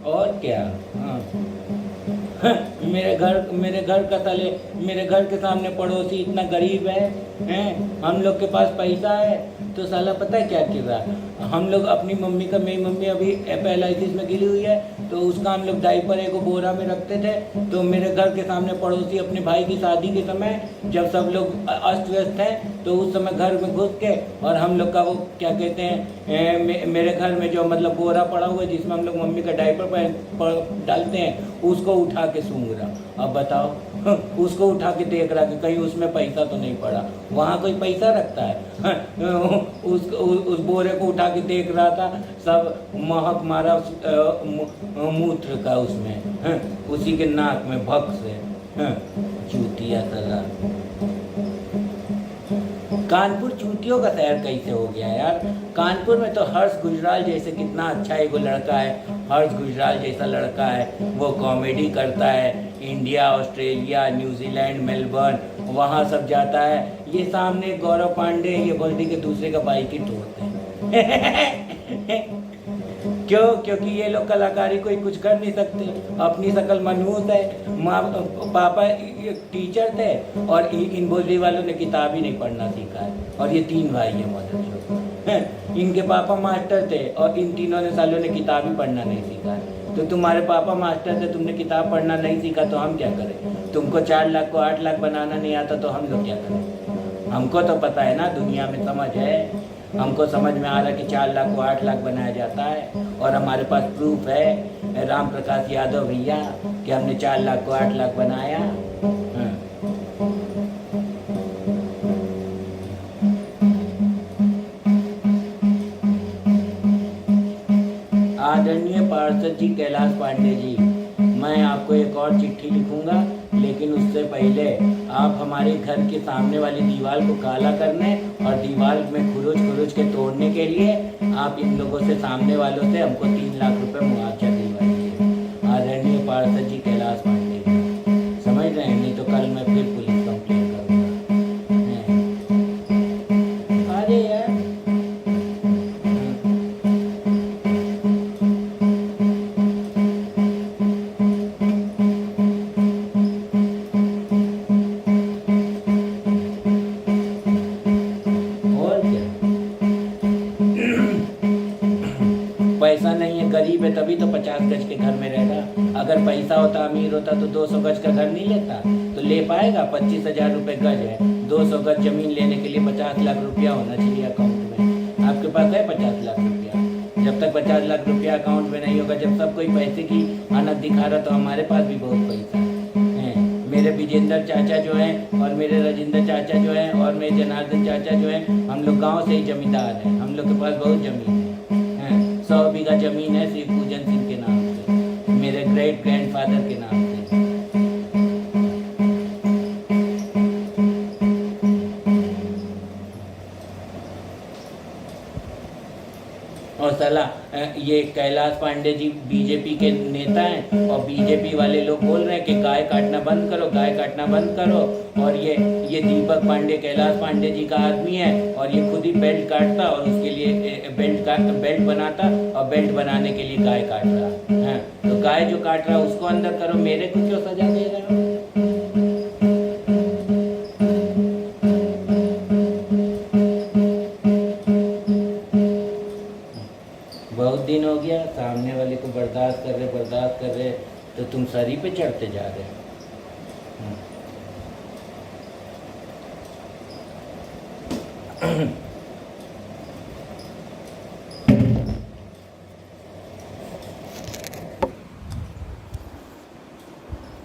और क्या। हाँ। मेरे घर के सामने पड़ोसी इतना गरीब है, हैं, हम लोग के पास पैसा है तो साला पता है क्या कर रहा है, हम लोग अपनी मम्मी का, मेरी मम्मी अभी पैरालिसिस में गिरी हुई है तो उसका हम लोग डाइपर एक बोरा में रखते थे। तो मेरे घर के सामने पड़ोसी अपने भाई की शादी के समय जब सब लोग अस्त व्यस्त हैं तो उस समय घर में घुस के और हम लोग का वो क्या कहते हैं, मेरे घर में जो मतलब बोरा पड़ा हुआ है जिसमें हम लोग मम्मी का डाइपर डालते हैं उसको उठा के सूंघ रहा। अब बताओ उसको उठा के देख रहा कि कहीं उसमें पैसा तो नहीं पड़ा, वहाँ कोई पैसा रखता है। उस बोरे को उठा के देख रहा था, सब महक मारा मूत्र का उसमें, उसी के नाक में भक से। चूतिया सला कानपुर चूतियों का शहर कैसे हो गया यार। कानपुर में तो हर्ष गुजराल जैसे कितना अच्छा एगो लड़का है, हर्ष गुजराल जैसा लड़का है, वो कॉमेडी करता है, इंडिया, ऑस्ट्रेलिया, न्यूजीलैंड, मेलबर्न वहाँ सब जाता है। ये सामने गौरव पांडे ये बोलती कि दूसरे का बाइक ही तोड़ते हैं। क्यों? क्योंकि ये लोग कलाकारी कोई कुछ कर नहीं सकते, अपनी शकल मनहूस है। माँ पापा टीचर थे और इन बोली वालों ने किताब ही नहीं पढ़ना सीखा है, और ये तीन भाई है मदर। इनके पापा मास्टर थे और इन तीनों ने सालों ने किताब ही पढ़ना नहीं सीखा है। तो तुम्हारे पापा मास्टर थे, तुमने किताब पढ़ना नहीं सीखा तो हम क्या करें? तुमको 4 लाख को 8 लाख बनाना नहीं आता तो हम लोग क्या करें? हमको तो पता है ना, दुनिया में समझ है, हमको समझ में आ रहा कि 4 लाख को 8 लाख बनाया जाता है और हमारे पास प्रूफ है राम प्रकाश यादव भैया कि हमने 4 लाख को 8 लाख बनाया। आदरणीय पार्षद जी कैलाश पांडे जी, मैं आपको एक और चिट्ठी लिखूंगा, लेकिन उससे पहले आप हमारे घर के सामने वाली दीवार को काला करने और दीवार में खुरुच के तोड़ने के लिए आप इन लोगों से, सामने वालों से हमको 3 लाख रुपए मुआवजा दिलवाइए। आदरणीय पार्षद जी कैलाश पांडे, समझ रहे हैं? नहीं तो कल मैं फिर पुलिस कंप्लेन करूँगा। अरे यार पैसा नहीं है, गरीब है, तभी तो 50 गज के घर में रह रहा। अगर पैसा होता, अमीर होता तो 200 गज का घर नहीं लेता, तो ले पाएगा? 25,000 रुपये गज है, 200 गज जमीन लेने के लिए 50 लाख रुपया होना चाहिए अकाउंट में। आपके पास है 50 लाख रुपया? जब तक 50 लाख रुपया अकाउंट में नहीं होगा, जब सब कोई पैसे की आनत दिखा रहा, तो हमारे पास भी बहुत पैसा है। मेरे विजेंद्र चाचा जो हैं और मेरे राजेंद्र चाचा जो हैं और मेरे जनार्दन चाचा जो हैं, हम लोग गाँव से ही जमींदार हैं, हम लोग के पास बहुत जमीन है। 100 बीघा जमीन है श्री पूजन सिंह के नाम से, मेरे ग्रेट ग्रैंडफादर के नाम से। और साला ये कैलाश पांडे जी बीजेपी के नेता हैं और बीजेपी वाले लोग बोल रहे हैं कि गाय काटना बंद करो, गाय काटना बंद करो। और ये दीपक पांडे कैलाश पांडे जी का आदमी है और ये खुद ही बेल्ट काटता और उसके लिए बेल्ट बनाता और बेल्ट बनाने के लिए गाय काट रहा है। तो गाय जो काट रहा है उसको अंदर करो, मेरे को क्यों सजा दे रहे हो? बहुत दिन हो गया, सामने वाले को बर्दाश्त कर रहे तो तुम सरी पे चढ़ते जा रहे हो।